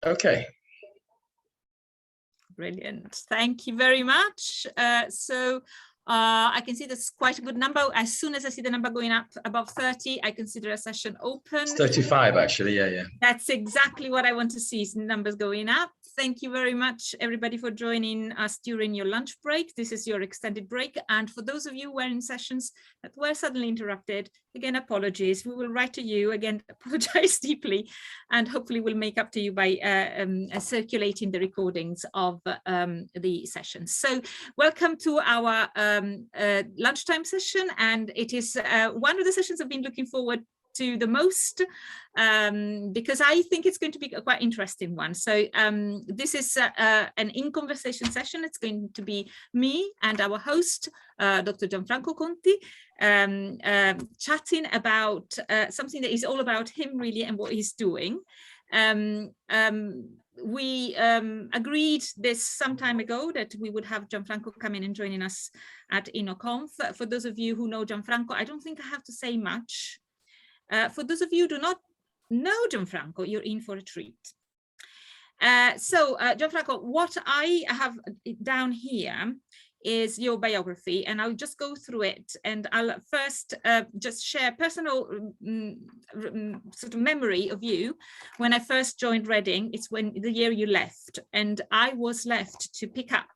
Okay. Brilliant. Thank you very much. I can see that's quite a good number. As soon as I see the number going up above 30, I consider a session open. It's 35 actually, yeah. That's exactly what I want to see, numbers going up. Thank you very much, everybody, for joining us during your lunch break. This is your extended break. And for those of you who were in sessions that were suddenly interrupted, again, apologies. We will write to you, again, apologize deeply, and hopefully we'll make up to you by circulating the recordings of the sessions. So welcome to our lunchtime session. And it is one of the sessions I've been looking forward to the most, because I think it's going to be a quite interesting one. So this is an in-conversation session. It's going to be me and our host, Dr. Gianfranco Conti, chatting about something that is all about him really and what he's doing. We agreed this some time ago that we would have Gianfranco come in and joining us at InnoConf. For those of you who know Gianfranco, I don't think I have to say much. For those of you who do not know Gianfranco, you're in for a treat. Gianfranco, what I have down here is your biography, and I'll just go through it. And I'll first just share personal sort of memory of you. When I first joined Reading, it's when the year you left, and I was left to pick up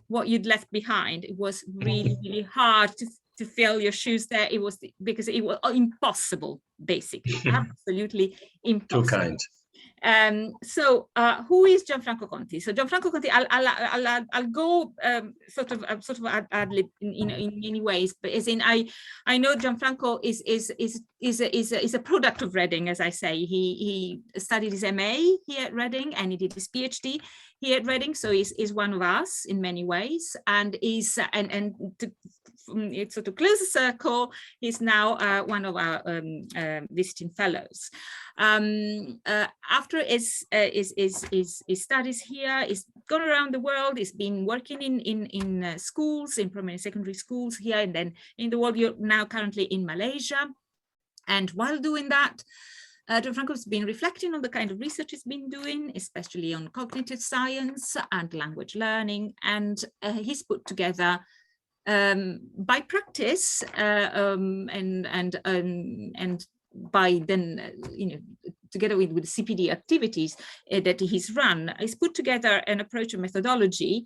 what you'd left behind. It was really, really hard to fill your shoes there. It was because it was impossible, basically, absolutely impossible. Too kind. Who is Gianfranco Conti? So Gianfranco Conti, I'll go sort of ad lib in many ways, but as in I know Gianfranco is a product of Reading, as I say. He studied his MA here at Reading, and he did his PhD here at Reading, so he's one of us in many ways, and is to close the circle, he's now one of our visiting fellows. After his studies here, he's gone around the world. He's been working in schools, in primary secondary schools here and then in the world. You're now currently in Malaysia, and while doing that, Gianfranco has been reflecting on the kind of research he's been doing, especially on cognitive science and language learning, and he's put together by practice and by then, together with CPD activities that he's run, he's put together an approach and methodology,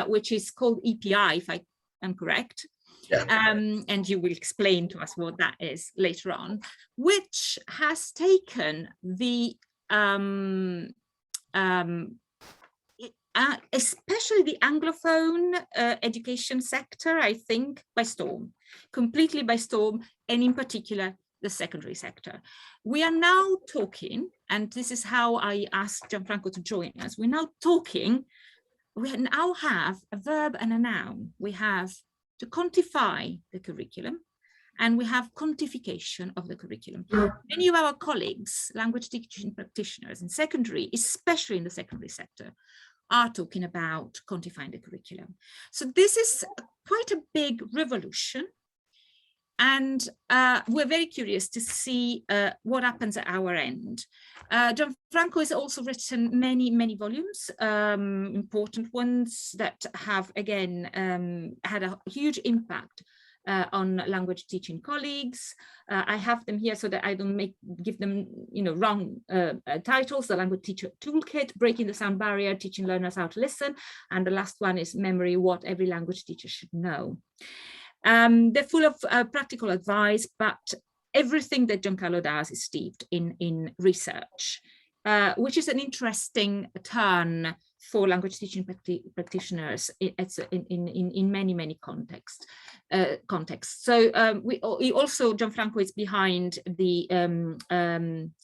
which is called EPI, if I am correct. Yeah. And you will explain to us what that is later on, which has taken the especially the Anglophone education sector, I think, by storm, completely by storm, and in particular, the secondary sector. We are now talking, and this is how I asked Gianfranco to join us. We now have a verb and a noun. We have to quantify the curriculum, and we have quantification of the curriculum. Many of our colleagues, language teaching practitioners in secondary, especially in the secondary sector, are talking about quantifying the curriculum. So this is quite a big revolution. And we're very curious to see what happens at our end. Gianfranco has also written many, many volumes, important ones that have, again, had a huge impact on language teaching colleagues. I have them here so that I don't give them wrong titles. The Language Teacher Toolkit, Breaking the Sound Barrier, Teaching Learners How to Listen. And the last one is Memory, What Every Language Teacher Should Know. They're full of practical advice, but everything that Giancarlo does is steeped in research, which is an interesting turn for language teaching practitioners in many, many contexts. So Gianfranco is behind the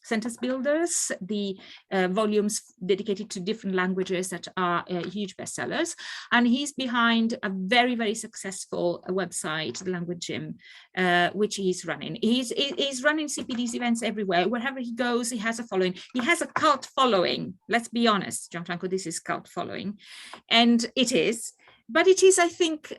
sentence builders, the volumes dedicated to different languages that are huge bestsellers, and he's behind a very, very successful website, the Language Gym, which he's running. He's running CPD's events everywhere. Wherever he goes, he has a following. He has a cult following. Let's be honest, Gianfranco, this is cult following, and it is. But it is, I think,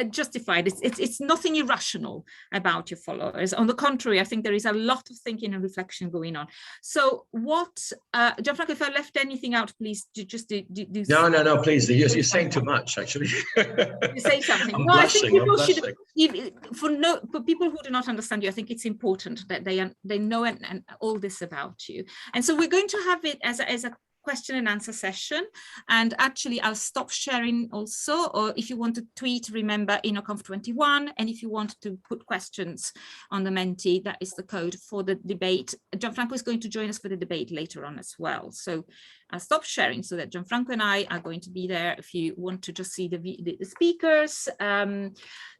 justified. It's nothing irrational about your followers. On the contrary, I think there is a lot of thinking and reflection going on. So what, Gianfranco, if I left anything out, please just do. No, please. You're saying too much, actually. You say something. I'm no, blushing, I think people should, for people who do not understand you, I think it's important that they know and all this about you. And so we're going to have it as a question and answer session, and actually I'll stop sharing also, or if you want to tweet, remember InnoConf21, and if you want to put questions on the Menti, that is the code for the debate. Gianfranco is going to join us for the debate later on as well, so I'll stop sharing so that Gianfranco and I are going to be there if you want to just see the speakers.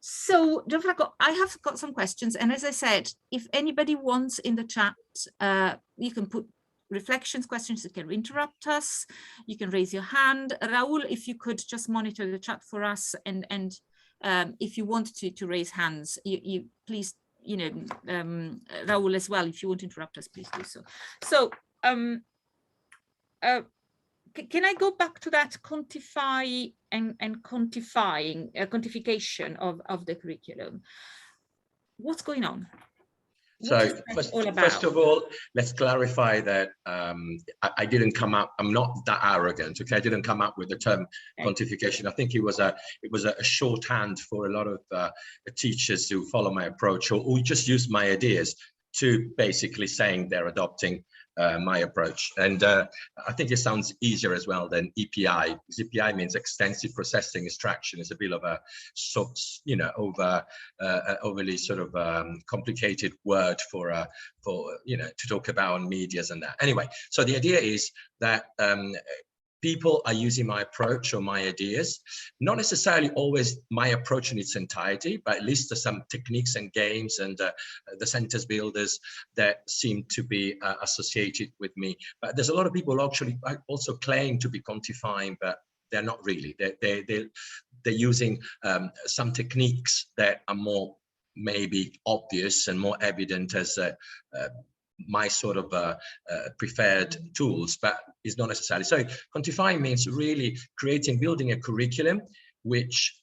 So Gianfranco, I have got some questions, and as I said, if anybody wants in the chat, you can put reflections, questions, you can interrupt us, you can raise your hand. Raul, if you could just monitor the chat for us, and if you want to raise hands, you please, Raul as well, if you want to interrupt us, please do so. So can I go back to that quantify and quantifying, quantification of the curriculum? What's going on? So first of all, let's clarify that I didn't come up. I'm not that arrogant. Okay, I didn't come up with the term quantification. I think it was a shorthand for a lot of teachers who follow my approach, or who just use my ideas to basically saying they're adopting my approach. And I think it sounds easier as well than EPI, because EPI means extensive processing extraction. Is a bit of a overly sort of complicated word for to talk about medias and that. Anyway, so the idea is that people are using my approach or my ideas, not necessarily always my approach in its entirety, but at least there's some techniques and games and the sentence builders that seem to be associated with me. But there's a lot of people who actually also claim to be quantifying, but they're not really. They're using some techniques that are more maybe obvious and more evident as my sort of preferred tools, but it's not necessarily. So quantifying means really building a curriculum which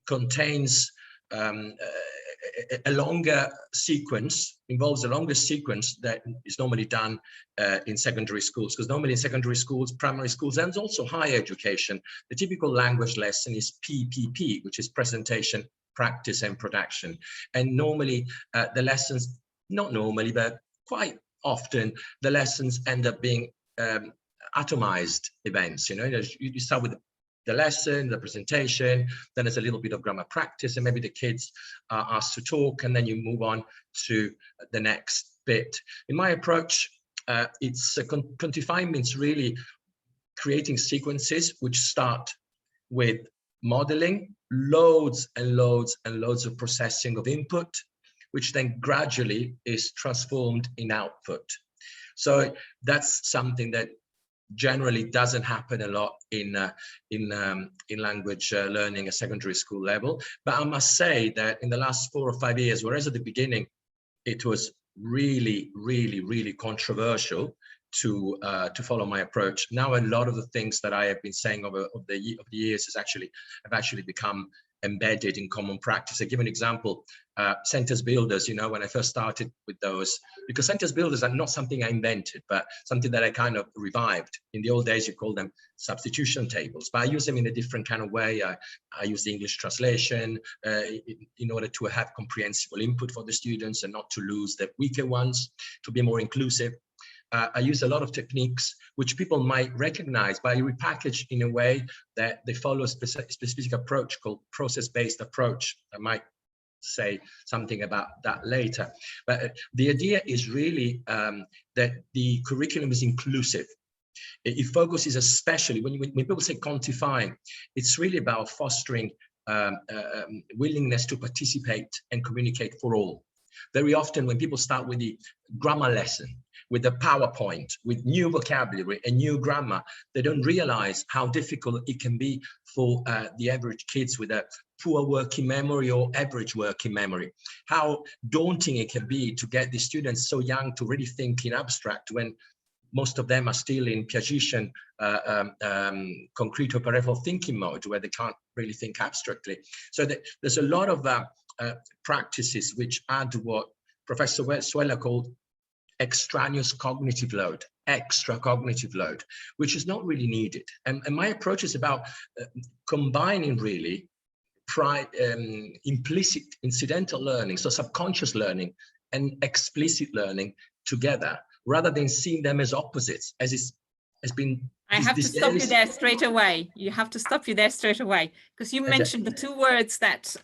contains a longer sequence, involves a longer sequence that is normally done in secondary schools, because normally in secondary schools, primary schools, and also higher education, the typical language lesson is PPP, which is presentation, practice, and production. And normally the lessons, not normally, but quite often, the lessons end up being atomized events. You start with the lesson, the presentation, then there's a little bit of grammar practice, and maybe the kids are asked to talk, and then you move on to the next bit. In my approach, quantifying means really creating sequences which start with modeling, loads and loads and loads of processing of input, which then gradually is transformed in output. So that's something that generally doesn't happen a lot in language learning at secondary school level. But I must say that in the last 4 or 5 years, whereas at the beginning it was really, really, really controversial to follow my approach, now a lot of the things that I have been saying over the years have actually become embedded in common practice. I give an example, sentence builders, when I first started with those, because sentence builders are not something I invented, but something that I kind of revived. In the old days, you call them substitution tables, but I use them in a different kind of way. I use the English translation in order to have comprehensible input for the students and not to lose the weaker ones, to be more inclusive. I use a lot of techniques which people might recognize, but I repackage in a way that they follow a specific approach called process-based approach. I might say something about that later. But the idea is really that the curriculum is inclusive. It focuses especially, when people say quantifying, it's really about fostering willingness to participate and communicate for all. Very often when people start with the grammar lesson, with the PowerPoint, with new vocabulary and new grammar, they don't realize how difficult it can be for the average kids with a poor working memory or average working memory. How daunting it can be to get the students so young to really think in abstract when most of them are still in Piagetian concrete operative thinking mode, where they can't really think abstractly. So there's a lot of practices which add what Professor Suella called extraneous cognitive load, extra cognitive load, which is not really needed. And my approach is about combining really implicit incidental learning, so subconscious learning and explicit learning together, rather than seeing them as opposites, as has been. I have to stop you there straight away. You have to stop you there straight away, because you mentioned the two words that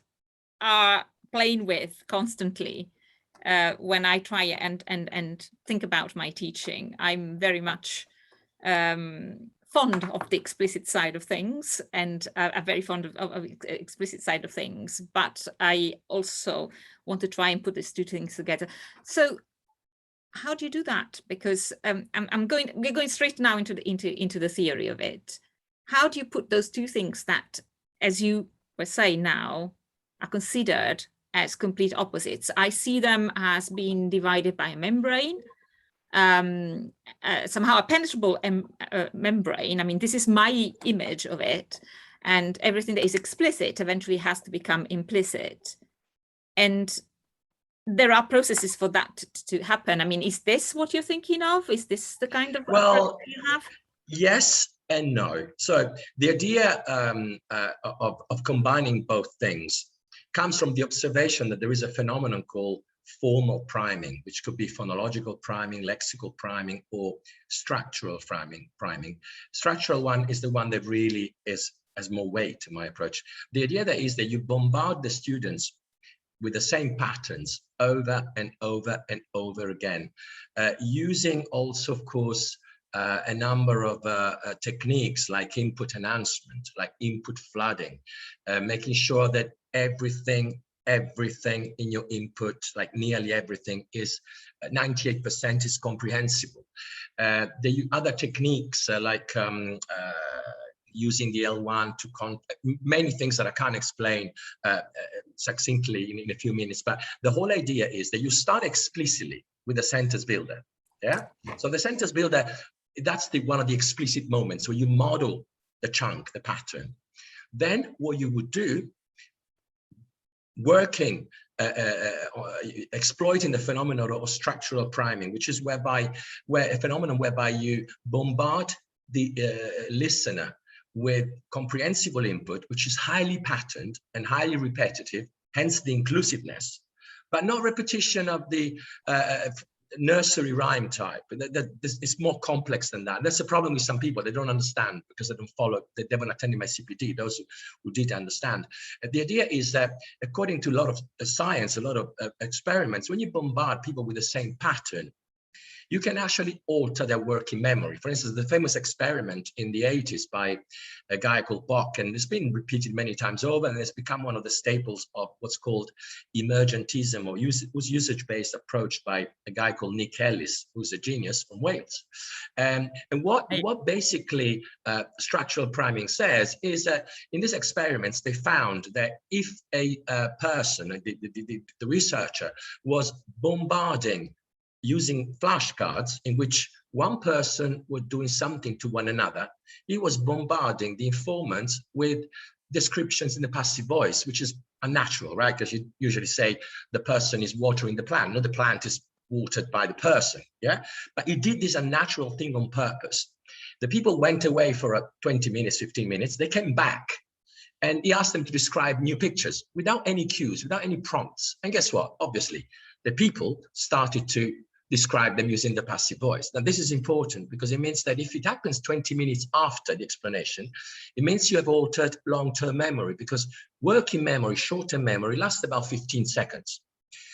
are playing with constantly when I try and think about my teaching. I'm very much fond of the explicit side of things, and I'm very fond of explicit side of things, but I also want to try and put these two things together. So how do you do that? Because we're going straight now into the theory of it. How do you put those two things that, as you were saying now, are considered as complete opposites? I see them as being divided by a membrane, somehow a penetrable membrane. I mean, this is my image of it, and everything that is explicit eventually has to become implicit. And there are processes for that to happen. I mean, is this what you're thinking of? Is this the kind of approach you have? Yes and no. So the idea of combining both things comes from the observation that there is a phenomenon called formal priming, which could be phonological priming, lexical priming, or structural priming. Structural one is the one that really has more weight in my approach. The idea that is that you bombard the students with the same patterns over and over and over again, using also, of course, a number of techniques like input enhancement, like input flooding, making sure that everything in your input, like nearly everything, is 98% is comprehensible. The other techniques like using the L1 to many things that I can't explain succinctly in a few minutes, but the whole idea is that you start explicitly with a sentence builder. Yeah. So the sentence builder, that's one of the explicit moments where you model the chunk, the pattern. Then what you would do, working, exploiting the phenomenon of structural priming, which is where a phenomenon whereby you bombard the listener with comprehensible input, which is highly patterned and highly repetitive, hence the inclusiveness, but not repetition of the nursery rhyme type. It's more complex than that. That's the problem with some people. They don't understand because they don't follow, they haven't attended my CPD, those who did understand. The idea is that according to a lot of science, a lot of experiments, when you bombard people with the same pattern, you can actually alter their working memory. For instance, the famous experiment in the 80s by a guy called Bock, and it's been repeated many times over, and it's become one of the staples of what's called emergentism, or usage-based approach by a guy called Nick Ellis, who's a genius from Wales. And what basically structural priming says is that in these experiments, they found that if a person, the researcher, was bombarding using flashcards in which one person was doing something to one another, he was bombarding the informants with descriptions in the passive voice, which is unnatural, right? Because you usually say the person is watering the plant, not the plant is watered by the person, yeah? But he did this unnatural thing on purpose. The people went away for 20 minutes, 15 minutes, they came back, and he asked them to describe new pictures without any cues, without any prompts. And guess what? Obviously, the people started to describe them using the passive voice. Now, this is important because it means that if it happens 20 minutes after the explanation, it means you have altered long-term memory, because working memory, short-term memory, lasts about 15 seconds.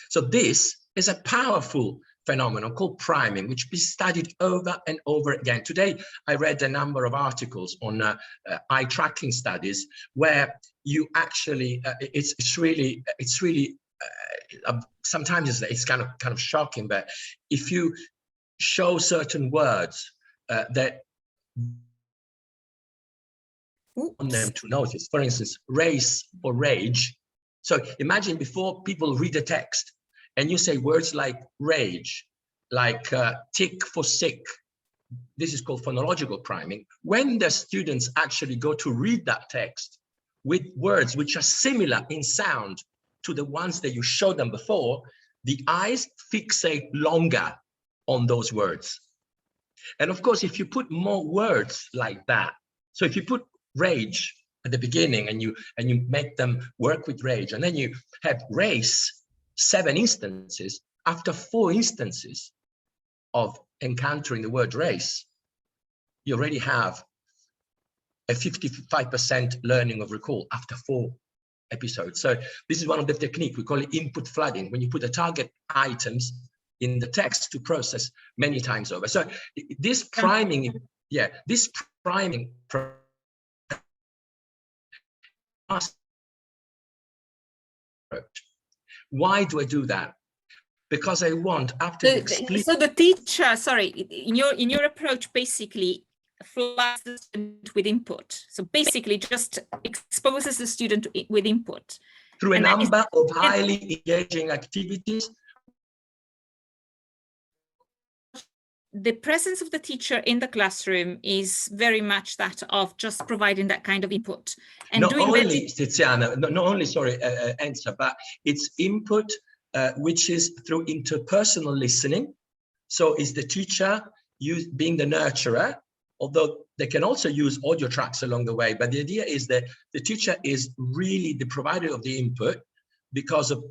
So this is a powerful phenomenon called priming, which is studied over and over again. Today, I read a number of articles on eye tracking studies where you actually, it's really sometimes it's kind of shocking, but if you show certain words that want them to notice, for instance, race or rage. So imagine before people read a text and you say words like rage, like tick for sick, this is called phonological priming, when the students actually go to read that text with words which are similar in sound to the ones that you showed them before, the eyes fixate longer on those words. And of course, if you put more words like that, so if you put rage at the beginning and you make them work with rage, and then you have race 7 instances, after 4 instances of encountering the word race, you already have a 55% learning of recall after 4 episodes. So this is one of the techniques, we call it input flooding, when you put the target items in the text to process many times over. So this priming, this priming why do I do that? Because I want after so the teacher, sorry, in your approach basically floods the student with input. So basically just exposes the student with input. Through a number of highly engaging activities. The presence of the teacher in the classroom is very much that of just providing that kind of input. And not only, Tiziana, not only, sorry, answer, but it's input which is through interpersonal listening. So is the teacher being the nurturer, although they can also use audio tracks along the way. But the idea is that the teacher is really the provider of the input because of,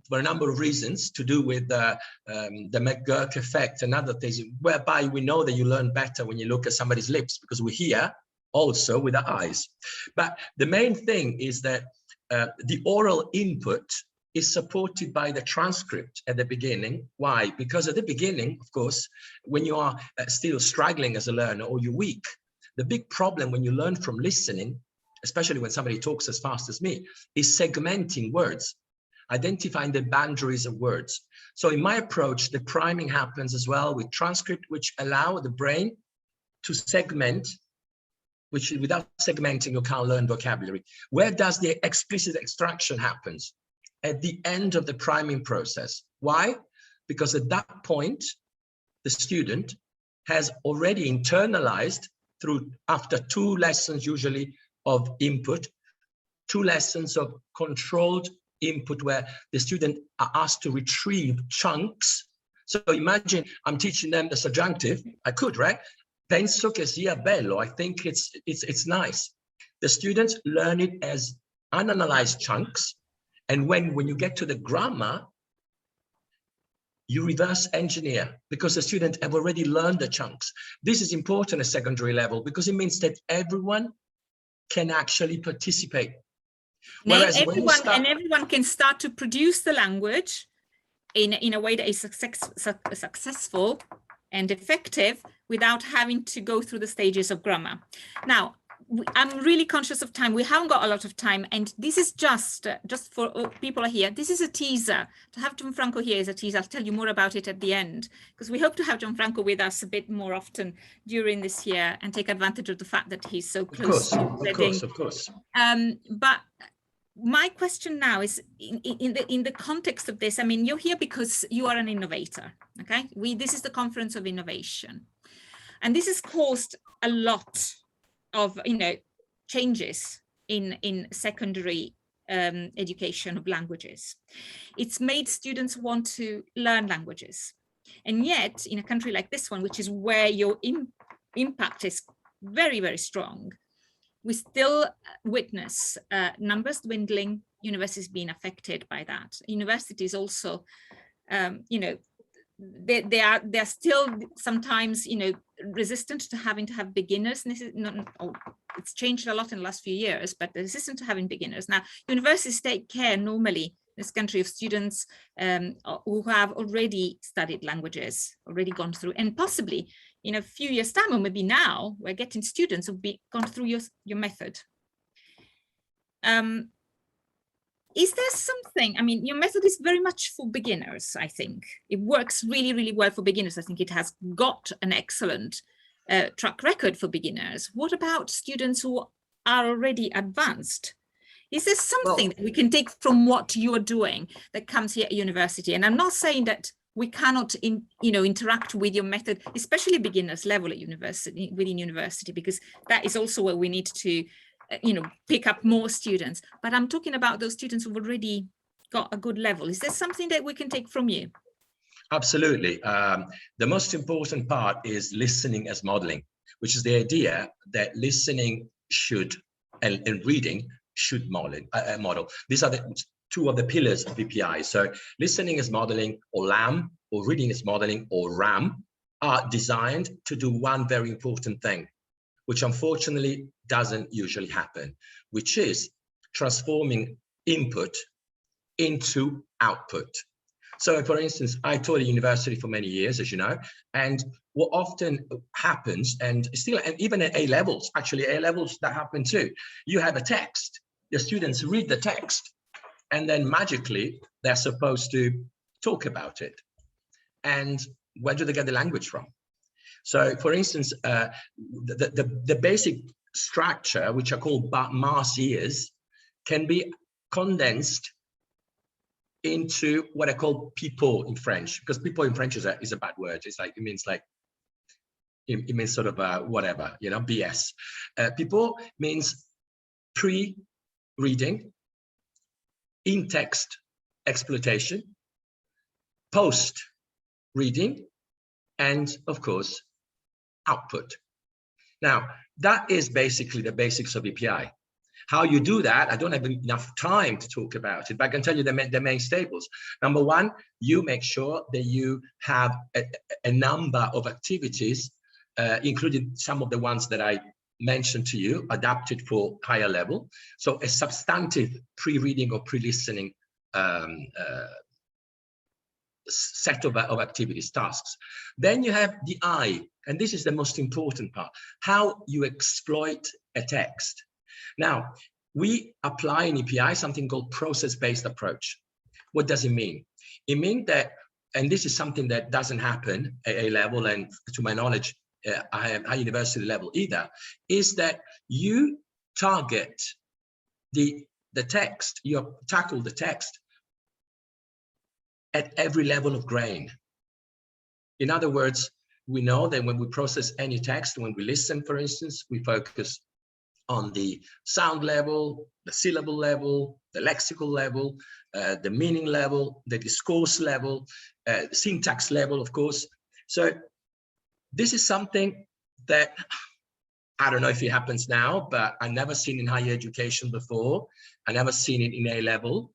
for a number of reasons, to do with the McGurk effect and other things, whereby we know that you learn better when you look at somebody's lips because we hear also with our eyes. But the main thing is that the oral input is supported by the transcript at the beginning. Why? Because at the beginning, of course, when you are still struggling as a learner or you're weak, the big problem when you learn from listening, especially when somebody talks as fast as me, is segmenting words, identifying the boundaries of words. So in my approach, the priming happens as well with transcript, which allow the brain to segment, which without segmenting, you can't learn vocabulary. Where does the explicit extraction happen? At the end of the priming process. Why? Because at that point, the student has already internalized through, after 2 lessons usually of input, 2 lessons of controlled input where the student are asked to retrieve chunks. So imagine I'm teaching them the subjunctive. I could, right? Penso che sia bello. I think it's nice. The students learn it as unanalyzed chunks. And when you get to the grammar, you reverse engineer because the student have already learned the chunks. This is important at secondary level because it means that everyone can actually participate. Whereas everyone can start to produce the language in a way that is successful and effective without having to go through the stages of grammar. Now, I'm really conscious of time. We haven't got a lot of time, and this is just for people are here. This is a teaser. To have Gianfranco here is a teaser. I'll tell you more about it at the end, because we hope to have Gianfranco with us a bit more often during this year and take advantage of the fact that he's so close. Of course. But my question now is in the context of this. I mean, you're here because you are an innovator. Okay, this is the conference of innovation, and this has caused a lot of changes in secondary education of languages. It's made students want to learn languages, and yet in a country like this one, which is where your impact is very, very strong, we still witness numbers dwindling, universities being affected by that. Universities also, they are still sometimes resistant to having to have beginners. And this is it's changed a lot in the last few years, but they're resistant to having beginners. Now, universities take care normally in this country of students who have already studied languages, already gone through, and possibly in a few years' time, or maybe now, we're getting students who've gone through your method. Is there something, I mean, your method is very much for beginners, I think. It works really, really well for beginners. I think it has got an excellent track record for beginners. What about students who are already advanced? Is there something that we can take from what you're doing that comes here at university? And I'm not saying that we cannot interact with your method, especially beginners level at university, within university, because that is also where we need to pick up more students. But I'm talking about those students who've already got a good level. Is there something that we can take from you? Absolutely. The most important part is listening as modeling, which is the idea that listening should and reading should model. These are the two of the pillars of BPI. So listening as modeling, or LAM, or reading as modeling, or RAM, are designed to do one very important thing, which unfortunately doesn't usually happen, which is transforming input into output. So for instance, I taught at university for many years, as you know, and what often happens, and still, and even at A levels, actually A levels that happen too, you have a text, the students read the text, and then magically they're supposed to talk about it. And where do they get the language from? So for instance, the basic structure, which are called mass ears, can be condensed into what I call people in French, because people in French is a bad word. It's like, it means sort of whatever, BS. People means pre-reading, in-text exploitation, post-reading, and of course, output. Now, that is basically the basics of BPI. How you do that, I don't have enough time to talk about it, but I can tell you the main staples. Number one, you make sure that you have a number of activities, including some of the ones that I mentioned to you, adapted for higher level. So a substantive pre-reading or pre-listening set of activities, tasks. Then you have the I, and this is the most important part, how you exploit a text. Now, we apply in EPI something called process-based approach. What does it mean? It means that, and this is something that doesn't happen at A level, and to my knowledge, high university level either, is that you target the text, you tackle the text at every level of grain. In other words, we know that when we process any text, when we listen, for instance, we focus on the sound level, the syllable level, the lexical level, the meaning level, the discourse level, syntax level, of course. So this is something that I don't know if it happens now, but I've never seen in higher education before. I never seen it in A level,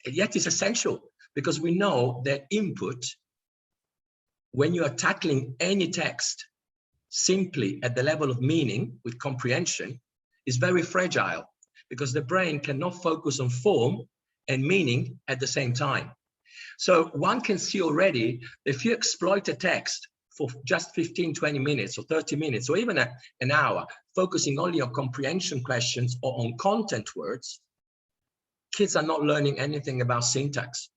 yet it's essential, because we know that input, when you are tackling any text simply at the level of meaning with comprehension, is very fragile, because the brain cannot focus on form and meaning at the same time. So one can see already, if you exploit a text for just 15, 20 minutes or 30 minutes, or even an hour, focusing only on comprehension questions or on content words, kids are not learning anything about syntax,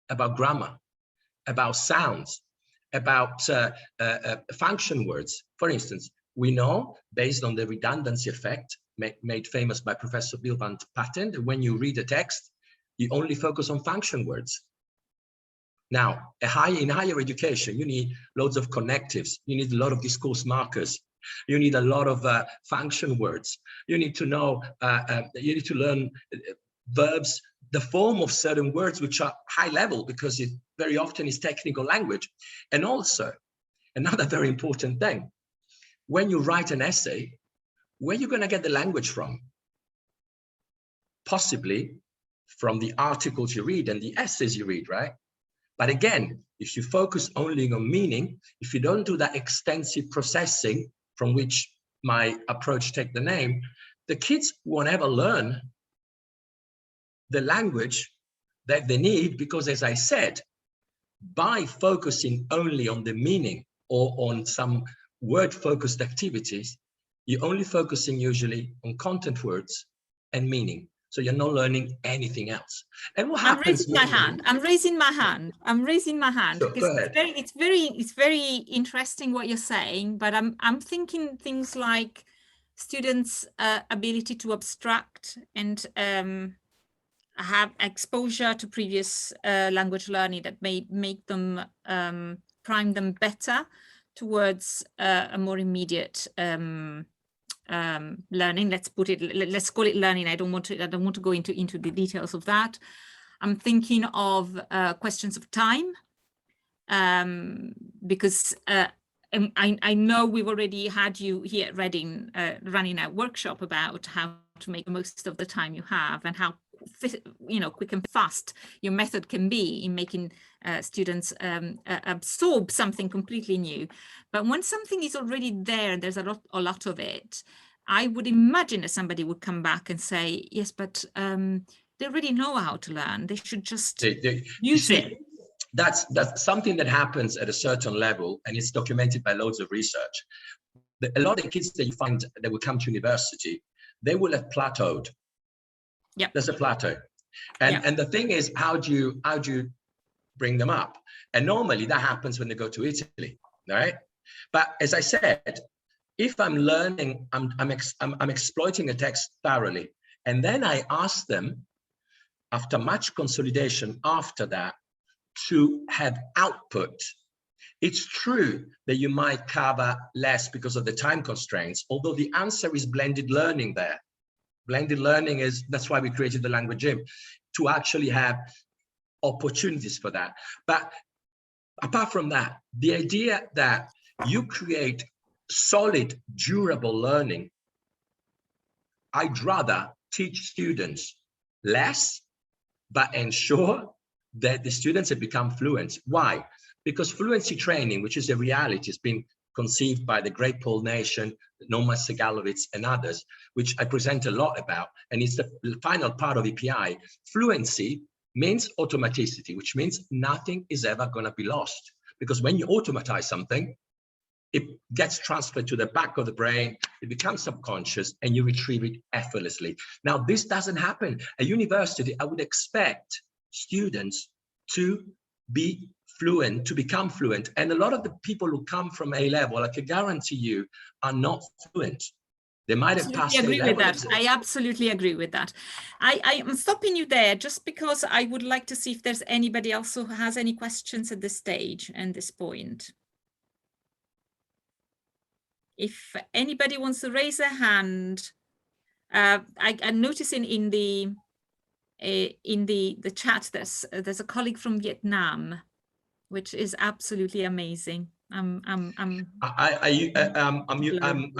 about grammar, about sounds, about function words. For instance, we know, based on the redundancy effect made famous by Professor Bill van Patten, that when you read a text, you only focus on function words. Now, in higher education, you need loads of connectives. You need a lot of discourse markers. You need a lot of function words. You need to know, you need to learn verbs, the form of certain words, which are high level, because it very often is technical language. And also, another very important thing, when you write an essay, where are you going to get the language from? Possibly from the articles you read and the essays you read, right? But again, if you focus only on meaning, if you don't do that extensive processing from which my approach take the name, the kids won't ever learn the language that they need, because, as I said, by focusing only on the meaning or on some word-focused activities, you're only focusing usually on content words and meaning. So you're not learning anything else. And what happens? I'm raising my hand. Sure, go ahead. It's very interesting what you're saying, but I'm thinking things like students' ability to abstract and have exposure to previous language learning that may make them prime them better towards a more immediate learning. Let's call it learning. I don't want to go into the details of that. I'm thinking of questions of time, because I know we've already had you here at Reading running a workshop about how to make the most of the time you have, and how quick and fast your method can be in making students absorb something completely new. But when something is already there and there's a lot of it, I would imagine that somebody would come back and say, yes, but they already know how to learn. They should just use it. That's something that happens at a certain level, and it's documented by loads of research. A lot of kids that you find that will come to university, they will have plateaued. Yeah, there's a plateau, and the thing is, how do you bring them up? And normally that happens when they go to Italy, right? But as I said, if I'm learning, I'm exploiting a text thoroughly, and then I ask them, after much consolidation, after that, to have output. It's true that you might cover less because of the time constraints, although the answer is blended learning there. Blended learning that's why we created the language gym, to actually have opportunities for that. But apart from that, the idea that you create solid, durable learning, I'd rather teach students less, but ensure that the students have become fluent. Why? Because fluency training, which is a reality, has been conceived by the great Paul Nation, Norman Segalowitz, and others, which I present a lot about, and it's the final part of EPI. Fluency means automaticity, which means nothing is ever going to be lost. Because when you automatize something, it gets transferred to the back of the brain, it becomes subconscious, and you retrieve it effortlessly. Now, this doesn't happen. At university, I would expect students to be fluent, to become fluent. And a lot of the people who come from A-level, I can guarantee you, are not fluent. They might have passed A-level. I absolutely agree with that. I am stopping you there just because I would like to see if there's anybody else who has any questions at this stage and this point. If anybody wants to raise their hand, I'm noticing in the chat there's a colleague from Vietnam, which is absolutely amazing. I'm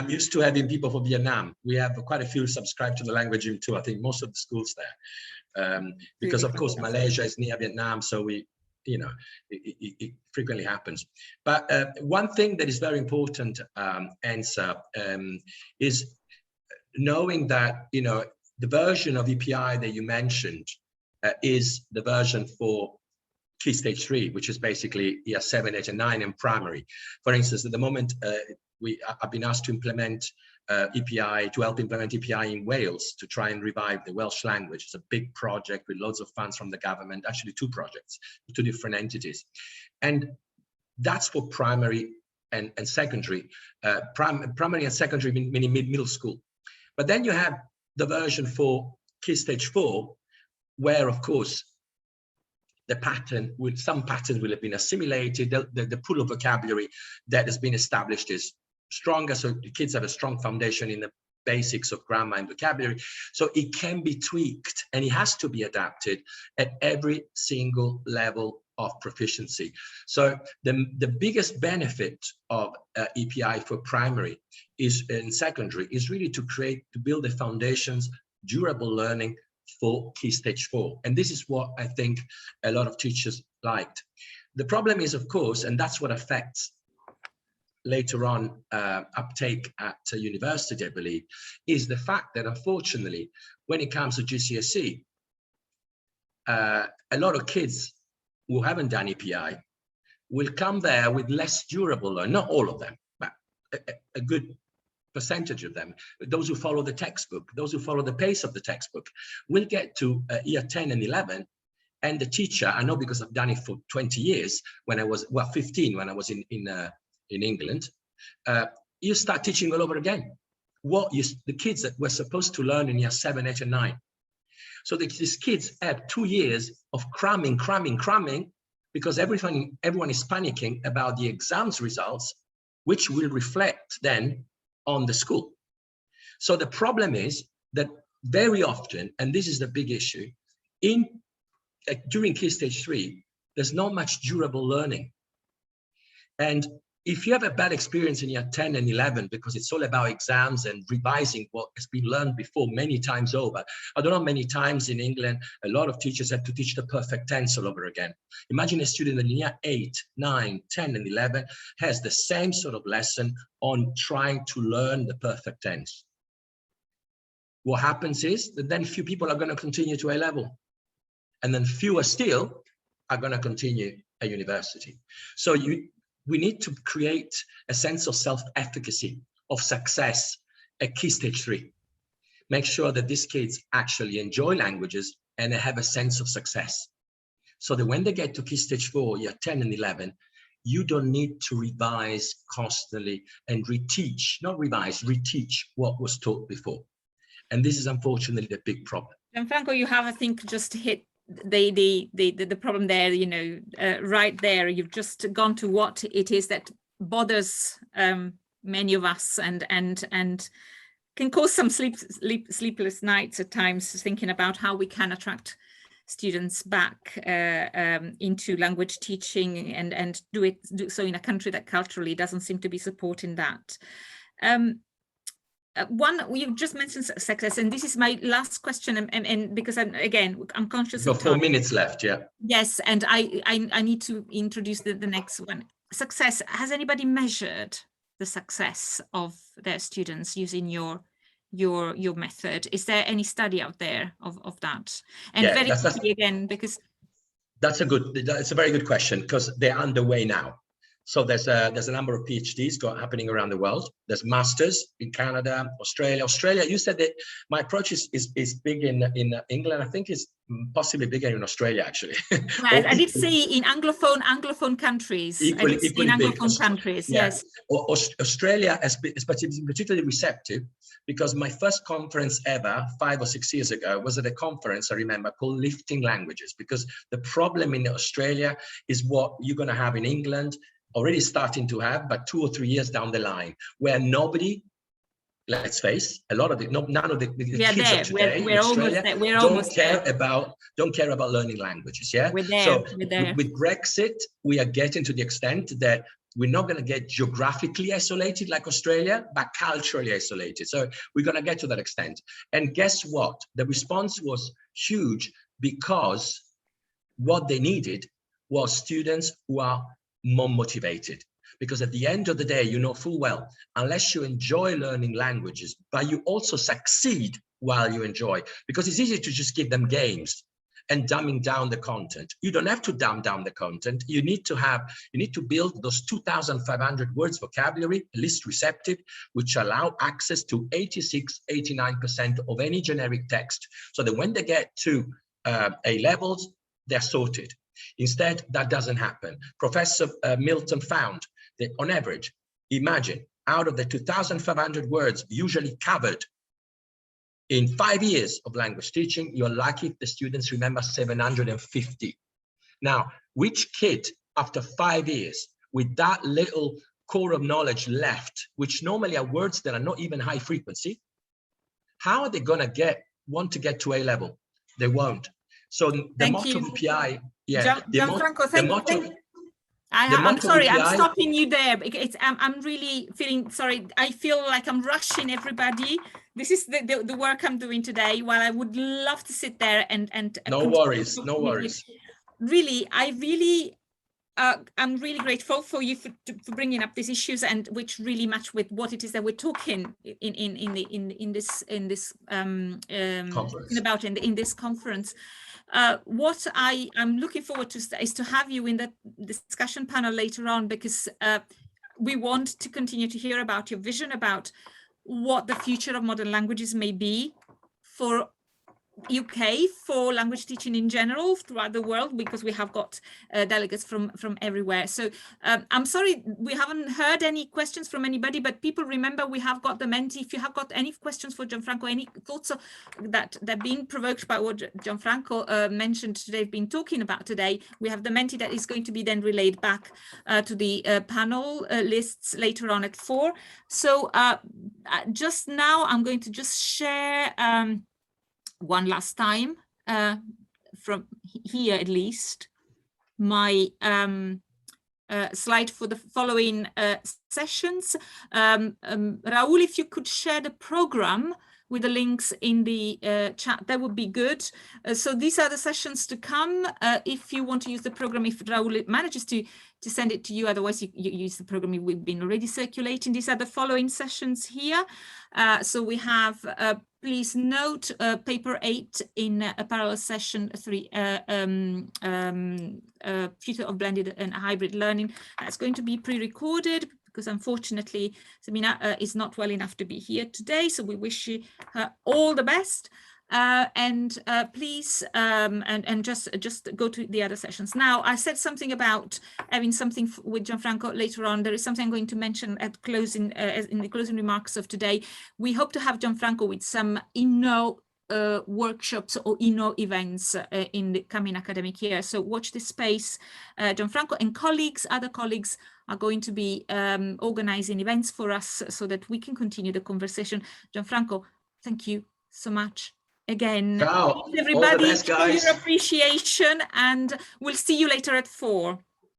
used to having people from Vietnam. We have quite a few subscribed to the language gym too. I think most of the schools there, because of course Malaysia is near Vietnam, so it frequently happens. But one thing that is very important, Ensa, is knowing that the version of EPI that you mentioned is the version for Key Stage 3, which is basically year 7, 8, and 9 in primary. For instance, at the moment, I've been asked to implement EPI, to help implement EPI in Wales, to try and revive the Welsh language. It's a big project with loads of funds from the government, actually 2 projects, 2 different entities. And that's for primary and secondary. Primary and secondary meaning middle school. But then you have the version for Key Stage 4, where, of course, some pattern will have been assimilated. The pool of vocabulary that has been established is stronger, so the kids have a strong foundation in the basics of grammar and vocabulary. So it can be tweaked, and it has to be adapted at every single level of proficiency. So the biggest benefit of EPI for primary and secondary is really to build the foundations, durable learning for Key Stage 4. And this is what I think a lot of teachers liked. The problem is, of course, and that's what affects later on uptake at university, I believe, is the fact that unfortunately, when it comes to GCSE, a lot of kids who haven't done EPI will come there with less durable learning. Not all of them, but a good percentage of them. Those who follow the textbook, those who follow the pace of the textbook, will get to year 10 and 11, and the teacher, I know because I've done it for 20 years, when I was, 15, when I was in England, you start teaching all over again. The kids that were supposed to learn in year 7, 8, and 9. So these kids have 2 years of cramming, because everyone is panicking about the exams results, which will reflect then on the school. So the problem is that very often, and this is the big issue, during Key Stage 3, there's not much durable learning. And if you have a bad experience in year 10 and 11, because it's all about exams and revising what has been learned before many times over. I don't know, many times in England, a lot of teachers had to teach the perfect tense all over again. Imagine a student in year 8, 9, 10, and 11 has the same sort of lesson on trying to learn the perfect tense. What happens is that then few people are going to continue to A level, and then fewer still are going to continue at university. So we need to create a sense of self-efficacy, of success at Key Stage 3. Make sure that these kids actually enjoy languages and they have a sense of success. So that when they get to Key Stage 4, year 10 and 11, you don't need to revise constantly and reteach, not revise, reteach what was taught before. And this is unfortunately the big problem. Gianfranco, you have, I think, just hit the problem there, you know, right there. You've just gone to what it is that bothers many of us and can cause some sleepless nights at times, thinking about how we can attract students back into language teaching and do so in a country that culturally doesn't seem to be supporting that. One, you've just mentioned success, and this is my last question, and because I'm conscious of time. 4 minutes left, yeah. Yes, and I need to introduce the next one. Success. Has anybody measured the success of their students using your method? Is there any study out there of that? And yeah, very quickly again, because that's a very good question, because they're underway now. So there's a number of PhDs happening around the world. There's masters in Canada, Australia. You said that my approach is big in England. I think it's possibly bigger in Australia, actually. Right. I did say in Anglophone countries. Equally in Anglophone countries, yeah. Yes. Australia is particularly receptive, because my first conference ever 5 or 6 years ago was at a conference, I remember, called Lifting Languages, because the problem in Australia is what you're going to have in England, already starting to have, but 2 or 3 years down the line, where nobody, let's face, none of the kids of today in Australia don't care about learning languages. Yeah. We're there. With Brexit, we are getting to the extent that we're not going to get geographically isolated like Australia, but culturally isolated. So we're going to get to that extent. And guess what? The response was huge, because what they needed was students who are more motivated. Because at the end of the day, you know full well, unless you enjoy learning languages, but you also succeed while you enjoy, because it's easy to just give them games and dumbing down the content. You don't have to dumb down the content. You need to build those 2,500 words vocabulary, at least receptive, which allow access to 86, 89% of any generic text, so that when they get to A levels, they're sorted. Instead, that doesn't happen. Professor Milton found that on average, imagine, out of the 2,500 words usually covered in 5 years of language teaching, you're lucky if the students remember 750. Now, which kid after 5 years with that little core of knowledge left, which normally are words that are not even high frequency, how are they going to want to get to A level? They won't. So the motto of PI, yeah. Gianfranco, thank you. I'm sorry, I'm stopping you there. I'm really feeling sorry. I feel like I'm rushing everybody. This is the work I'm doing today. While I would love to sit there and no worries. Really, I'm really grateful for you for bringing up these issues, and which really match with what it is that we're talking in this conference. What I am looking forward to is to have you in the discussion panel later on, because we want to continue to hear about your vision about what the future of modern languages may be for UK for language teaching in general throughout the world, because we have got delegates from everywhere. So I'm sorry we haven't heard any questions from anybody, but people remember we have got the Menti. If you have got any questions for Gianfranco, any thoughts that they're being provoked by what Gianfranco mentioned today, been talking about today, we have the Menti that is going to be then relayed back to the panel lists later on at 4. So just now I'm going to just share one last time, from here at least, my slide for the following sessions. Raul, if you could share the program with the links in the chat, that would be good. So these are the sessions to come. If you want to use the program, if Raul manages to send it to you, otherwise you use the program we've been already circulating. These are the following sessions here. So we have, please note, paper 8 in a parallel session 3, future of blended and hybrid learning. That's going to be pre-recorded, because unfortunately Samina is not well enough to be here today. So we wish her all the best. Please and just go to the other sessions. Now, I said something about having something with Gianfranco later on. There is something I'm going to mention at closing, in the closing remarks of today. We hope to have Gianfranco with some workshops or events in the coming academic year. So watch this space. Gianfranco and other colleagues are going to be organizing events for us so that we can continue the conversation. Gianfranco, thank you so much. Again, ciao. Everybody, all the best, guys. for your appreciation, and we'll see you later at 4.